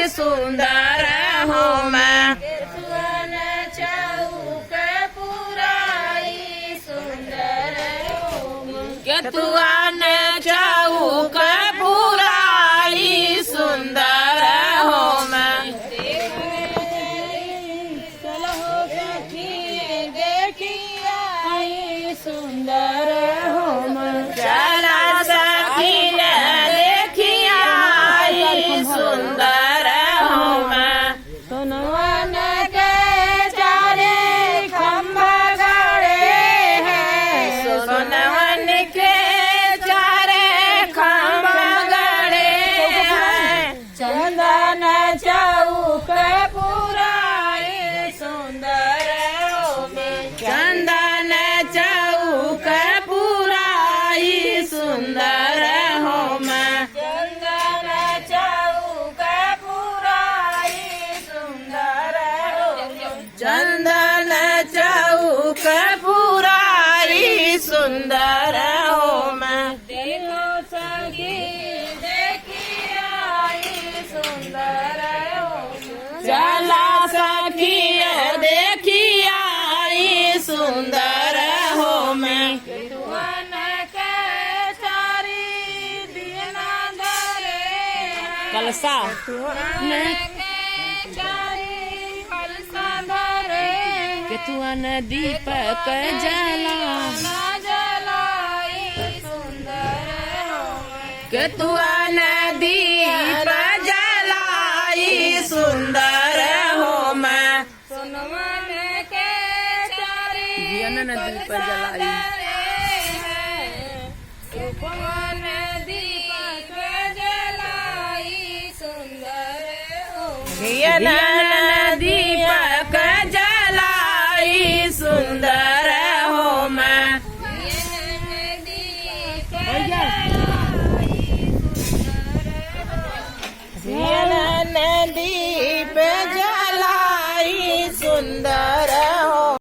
सुंदर हो मैं। केतुअन चौक पुराई सुंदर हो मैं। केतुअन चौक पुराई सुंदर हो मैं। चलो सखी देखी आई सुंदर हो मैं। चला सखी देखी आई सुंदर हो मैं। सोनवन के चारे खम्भा गड़े हैं। सोनवन के चारे खम्भा गड़े हैं। चंदन चौक पुराई सुंदर हो मैं। चंदन चौक पुराई सुंदर हो मैं। चंदन चौक पुराई सुंदर हो मैं। चंदन चौक पुराई सुंदर हो मैं। देखो सखी देखी आई सुंदर हो मैं। चला सखी देखी आई सुंदर हो मैं। केतुअन के चारी दिना धरे हैं। कलसा केतुअन के चारी कलसा धरे हैं। केतुअन दीपक जला। ना जलाई सुंदर हो मैं। केतुअन दीप जलाई सुंदर हो मैं। सोनवन के चारी दीप जलाई। केतुअन दीपक जलाई सुंदर हो मैं। घियन